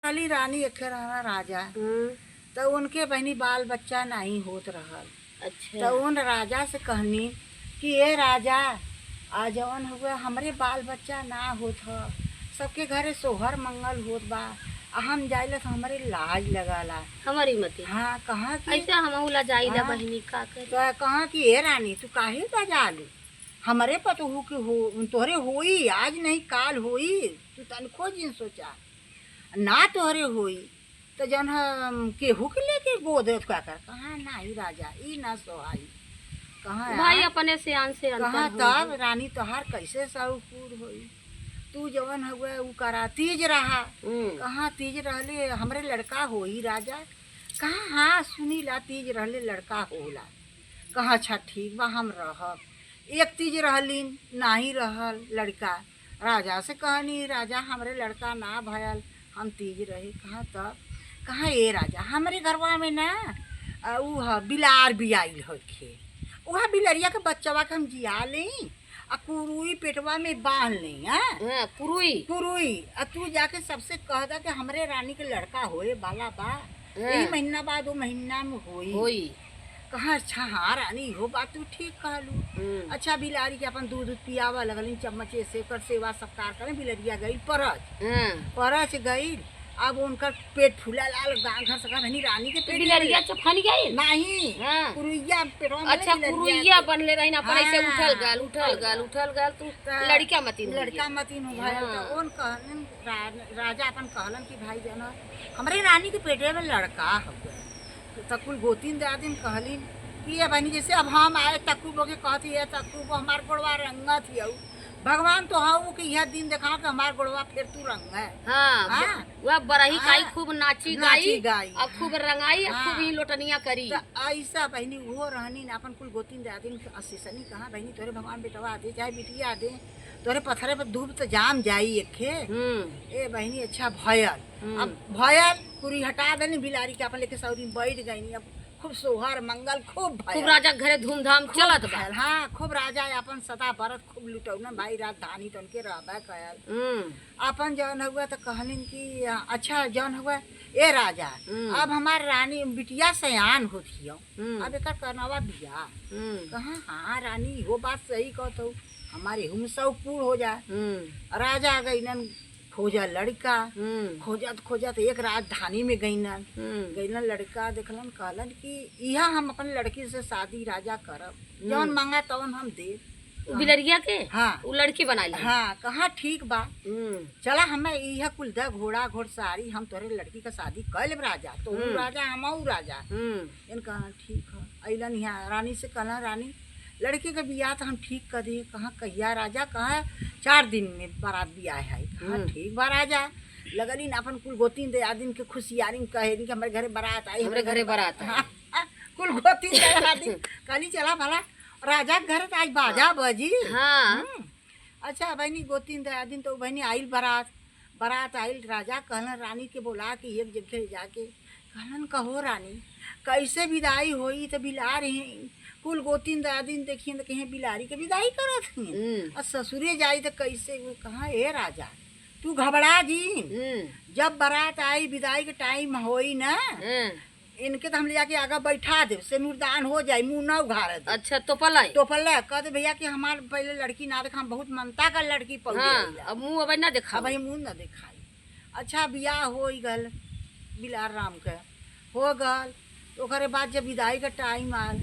वाली रानी एक रहना राजा। तो उनके बहनी बाल बच्चा नहीं होत रहल। अच्छा। तो उन राजा से कहनी कि ये राजा आ जवन हुए हमरे बाल बच्चा ना होत ह, सबके घरे सोहर मंगल होत बा, आ हम जाइला तो हमरे लाज लगाला। हमारी मती हाँ कहा कि ऐसा हम ला जाइला हाँ। बहिनी का करे। तो कहा कि ये रानी तू काहे जालू, हमरे पतोहू के हो तोहरे होई, आज नहीं काल होई, तू तनिको जिन सोचा ना तोहरे होई तो जन केहू के लेके गोद क्या कर। कहा नहीं राजा ई ना सोहाई। कहा भाई अपने से आन से कहा अंतर तब रानी तोहार कैसे साउपूर होई, तू जवन हुए उ करा तीज रहा। कहा तीज रहले हमरे लड़का होई राजा। कहा हाँ सुनी ला तीज रहले लड़का होला। कहा अच्छा ठीक बा हम रहब। एक तीज रहलीन नाही रहल लड़का। राजा से कहनी राजा हमरे लड़का ना भयल, हम तीज रही। कहा तब कहा ए राजा हमरे घरवा में ना उ बिलार बियाइल होखे, वह बिलरिया के बच्चवा के हम जिया लें आ कुरुई पेटवा में बांध लें। हाँ पुरुई कुरुई आ तू जाके सबसे कह दा कि हमरे रानी के लड़का होए बाला बा, यही महीना बाद 2 महीना में होई। कहा अच्छा हाँ रानी हो बात तू ठीक कहलू। अच्छा बिलारी के अपन दूध पियावा लगली, चम्मचे से कर सेवा सत्कार करें। बिलरिया गई परच गई। अब उनका पेट फूला लाल गाँव घर सका नहीं रानी के पेट बिलरिया चफन गई नहीं कुरुइया पेटवा में अच्छा पुरुइया बनले रही ना अपन ऐसे हाँ, उठल गल तू लड़का मतीन हो भाई। तो उन कहलन राजा अपन कहलन कि भाई जाना हमरे रानी के पेटे में लड़का हो गया। तो कुल गोतीन दादिन कहलिन कि ये बनी जैसे अब हम आए तक्कू बोके कहती है तक्कू को हमार गोड़वा रंगत ही भगवान तो हाँ कि यह दिन देखा कि हमार गोड़वा फिर तू रंग है। हाँ वह बरही गाई खूब नाची गाई अब खूब रंगाई खूब ही लोटनिया करी। तो ऐसा बहनी वो रहनी ना अपन कुल गोतीन दादिन असीसनी कहा बहनी तोरे भगवान बेटवा आदे चाहे बिटिया आदे तोरे पत्थरे पर धूप तो जाम जाई एखे। ए बहनी अच्छा भयल। अब भयल पूरी हटा देनी बिलारी के अपन लेके सौरी बैठ गई। अब खूब सोहर मंगल खूब राजा घरे धूमधाम चलत बा। हाँ खूब राजा अपन सदा बरत खूब लुटौना भाई राजधानी तो उनके रहबा कयल। अपन जौन हुआ तो कहलिन कि अच्छा जौन हुआ ए राजा अब हमार रानी बिटिया सयान होती अब एक करनवा बिया। कहा हाँ रानी वो बात सही कहत हमारे हम सब पूर्ण हो जाए। राजा गईनन खोजा लड़का, खोजत खोजत एक राजधानी में गईनन लड़का देखलन कहलन कि यह हम अपन लड़की से शादी राजा करब जौन मांगा तवन हम दे। बिलरिया के हाँ वो लड़की बनाई हाँ कहा ठीक बा चला हमें यह कुल द घोड़ा घोड़सारी हम तोरे लड़की का शादी कर लेब राजा। तो राजा हम राजा इन कहा ठीक है। अलन यहाँ रानी से कहना रानी लड़के का बियाह तो हम ठीक कर दिए। कहाँ कहिया राजा। कहा 4 दिन में बारात बियाह है। कहा ठीक बा राजा। लगलिन अपन कुल गोतीन दे आदिन के खुशियारी कहे कि हमारे घरे बारात आई हमारे घरे बारात हाँ, कुल गोतीन दे आदिन कहली चला भला राजा के घर आज बाजा बजी। हाँ अच्छा बहनी गोतीन दे आदिन तो बहनी आइल बारात आइल। राजा कहलन रानी के बोला कि एक जगह जाके कहलन कहो रानी कैसे विदाई होई तो बिला रही कुल गोतीन दादिन देखिए तो कहीं बिलारी के विदाई करत हैं और ससुरे जाई तो कैसे। वो कहा ए राजा तू घबरा जी जब बारात आई विदाई के टाइम होई ना इनके तो हम ले जाके आगे बैठा दे से मुर्दान हो जाए मुँह न उघाड़ दे। अच्छा तो पल्ला कह दे भैया कि हमारे पहले लड़की ना देखा हम बहुत मनता का लड़की पहुँच। अब मुँह अब ना देखा भाई मुँह न दिखाई। अच्छा बियाह हो गल बिलार राम के हो गल। ओकरे बाद जब विदाई का टाइम आल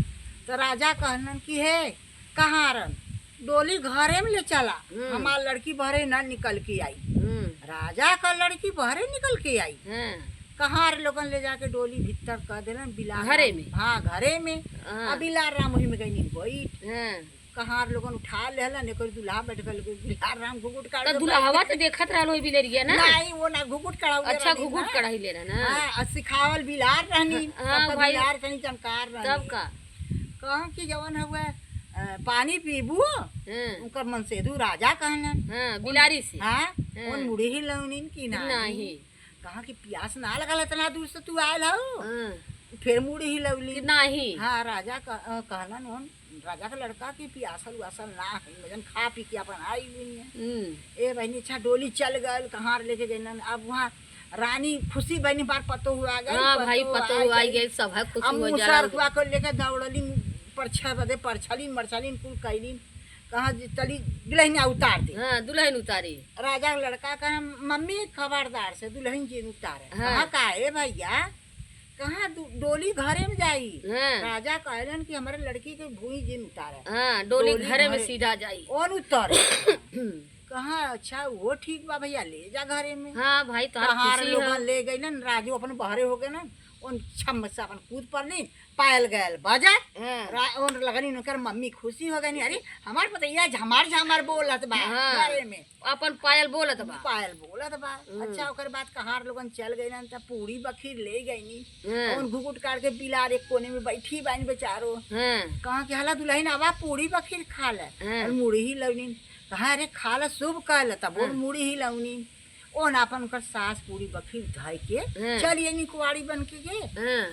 तो राजा कहलन कि हे कहाँ रन डोली घरे में ले चला हमार लड़की बहरे न निकल के आई। राजा का लड़की बहरे निकल के आई। कहाँ लोगन ले जाके डोली भीतर कर देलन बिलार घरे में। हाँ घरे में। अब बिलार राम वही में गई बैठ कहाँ लोगन उठा लेलन एक दूल्हा बैठ गल बिलार राम घुघुट काट दूल्हा तो देखत रहलो बिलरिया ना नहीं वो ना घुघुट कड़ा। अच्छा घुघुट कढ़ाई ले रहा ना। हाँ सिखावल बिलार रहनी बिलार कहीं चमकार रहनी। तब का कहाँ की जवन हुआ पानी पीबू उनकर मन से दू राजा कहलन बिलारी से। हाँ उन मुड़ी ही लौनीन की नहीं कहाँ की प्यास ना लगल इतना दूर से तू आयल हो फिर मुड़ी ही लवली नहीं। हाँ राजा कहलन उन राजा का लड़का की प्यासल उसल ना है मजन खा पी के अपन आई हुई है। ए बहनी अच्छा डोली चल गल कहाँ लेके गई। अब वहाँ रानी खुशी बनी बार पतो हुआ गई। हाँ भाई पतो हुआ गई सब है खुशी हो जाला। मुसरवा को लेके दौड़ली परछा बदे परछलिन मरछलिन कुल कैलिन कहाँ चली दुल्हन उतार दी। हाँ दुल्हन उतारी। राजा का लड़का कहा मम्मी खबरदार से दुल्हन जी उतारे। हाँ। कहाँ का है भैया कहाँ डोली घरे में जाई। हाँ। राजा कहलन कि हमारे लड़की के भूई जी उतारे। हाँ डोली घरे में सीधा जाई। और उतर कहाँ अच्छा वो ठीक बा भैया ले जा घरे में। हाँ भाई कहाँ लोग ले गई ना राजू अपन बहरे हो गए ना उन छम से अपन कूद पड़ली पायल गयल बजा। हाँ। उन लगनी उनकर मम्मी खुशी हो गई। अरे हमार पतैया झमार झमार बोलत बा। हाँ। घरे में अपन पायल बोलत बा। पायल बोलत बा। अच्छा ओकर बाद कहार लोगन चल गई ना त पूरी बखीर ले गई। और घुघुट काट के बिलार एक कोने में बैठी बानी बेचारो। कहाँ के हाला दुल्हन आवा पूरी बखीर खा ले और मुड़ी ही लवनी। कहा अरे खा ल शुभ कहल तब और मुड़ी ही लवनी। ओन अपन उनकर सास पूरी बखीर धाई के चलिए नी कुआरी बन के गे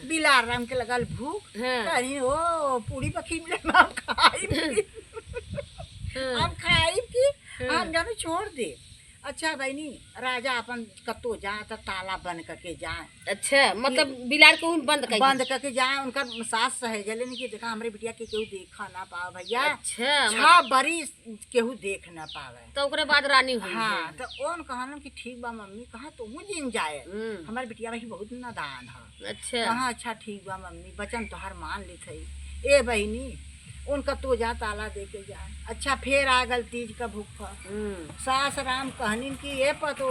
बिलार राम के लगल भूख। कहीं ओ पूरी बखीर मिले हम खाई हम खाई की हम जाने छोड़ दे। अच्छा बहनी राजा अपन कतो जाए तो ताला बंद करके जाए। अच्छा मतलब बिलार को बंद करके जाए। उनका सास सहेजले नहीं कि देखा हमारे बिटिया के केहू देखा ना पावे भैया। अच्छा 6 बरी केहू देख ना पावे। तो ओकरे बाद रानी हुई। हाँ तो ओन कहलन कि ठीक बा मम्मी कहा तुम जिन जाए हमारे बिटिया भाई बहुत नादान है। अच्छा कहा अच्छा ठीक बा मम्मी बचन तोहर मान ली थी। ए बहनी उनका तो जा ताला दे के जाए। अच्छा फिर आ गल तीज का भूखा। सास राम कहनिन कि ये पतो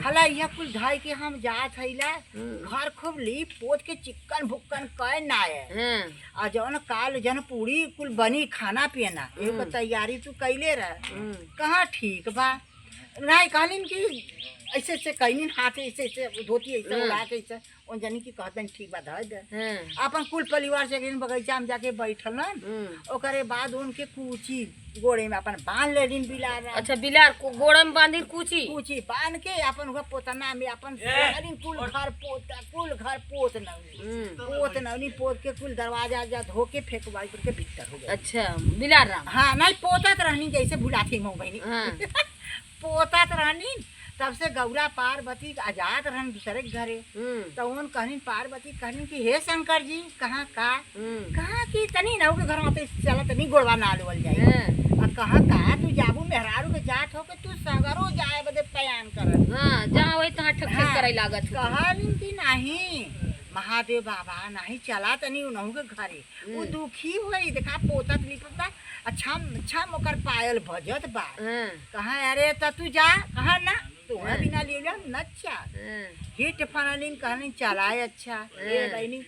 हला यह कुल धाई के हम जात हैला घर खूब लीप पोत के चिक्कन भुक्कन कह ना है। आ जौन काल जन पूरी कुल बनी खाना पीना एक तैयारी तू कैले रह। कहाँ ठीक बा नहीं कहलिन कि ऐसे ऐसे कहनिन हाथ ऐसे ऐसे धोती ऐसे उड़ा के ऐसे उन जनी की कहतन ठीक बा धर दे। अपन कुल परिवार से बगीचा में जाके बैठलन। ओकरे बाद उनके कूची गोड़े में अपन बांध ले दिन बिलार। अच्छा बिलार को गोड़े में बांधी कूची बांध के अपन पोतना में अपन कुल घर पोत नवनी पोत के कुल दरवाजा जा धो के फेंकवा के भीतर हो गए। अच्छा बिलार राम। हाँ नहीं पोतत रहनी जैसे भुलाती मऊ बहनी पोतत रहनी। तब से गौरा पार्वती आजाद रहन दूसरे के घरे। तो उन कहनी पार्वती कहनी कि हे शंकर जी कहाँ कहाँ की तनी ना के घर आते चला तनी गोड़वा ना लेवल जाए। कहाँ का तू जाबू मेहरारू के जात हो के तू सगरो जाए बदे प्यान कर। हां जहां वही तहां ठक ठक करे लागत। कहलिन कि नहीं महादेव बाबा नहीं चला तनी उनहु के घरे वो दुखी होई देखा पोतत लिपत बा। अच्छा अच्छा मोकर पायल भजत बा। कहाँ अरे त तू जा कहाँ ना तुम्हारा बिना ले लिया नच्चा हिट फनालिन कहलिन चलाए। अच्छा ए बहनी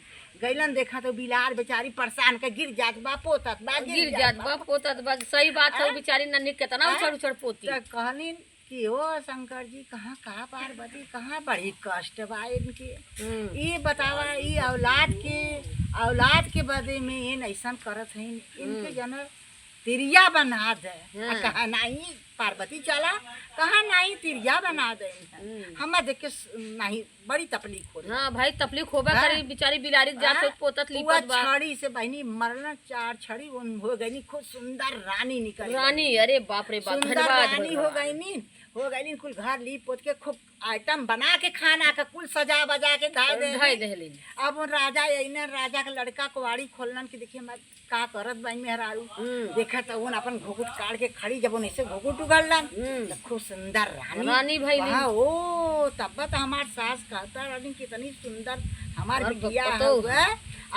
गैलन देखा तो बिलार बेचारी परेशान के गिर जात बा पोतत बा। सही बात है बेचारी नन्ही कितना उछड़ उछड़ पोती। तो कहलिन कि ओ शंकर जी कहाँ पार्वती कहाँ बड़ी कष्ट बा इनके। ये बतावा ये औलाद के बदे में ये ऐसा करत है इनके जन तिरिया बना दे। कहा नहीं पार्वती चला कहा नहीं तिरिया बना दे। हम देख के नहीं बड़ी तकलीफ हो। हाँ भाई तकलीफ होबा करी बेचारी बिलारी जात पोतत लिपत बा। छड़ी से बहनी मरना 4 छड़ी हो गई खूब सुंदर रानी निकल रानी। अरे बाप रे बाप सुंदर रानी हो गई कुल घर लीप पोत के खूब आइटम बना के खाना का कुल सजा बजा के धाय दे। अब राजा राजा का लड़का कुवाड़ी खोलन की देखिए का करत बाई मेहरारू देखा तो उन अपन घुघुट काट के खड़ी जब उन ऐसे घुघुट उगलन तो खूब सुंदर रानी भाई। ओ तब तो हमार सास कहता रानी कितनी सुंदर हमार बिटिया है।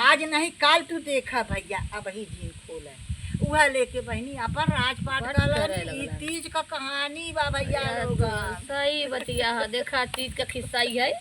आज नहीं काल तू देखा भैया अब ही जीन खोल है वह लेके बहनी अपन राजपाट कर तीज का कहानी बा भैया। सही बतिया देखा तीज का खिस्सा ही है।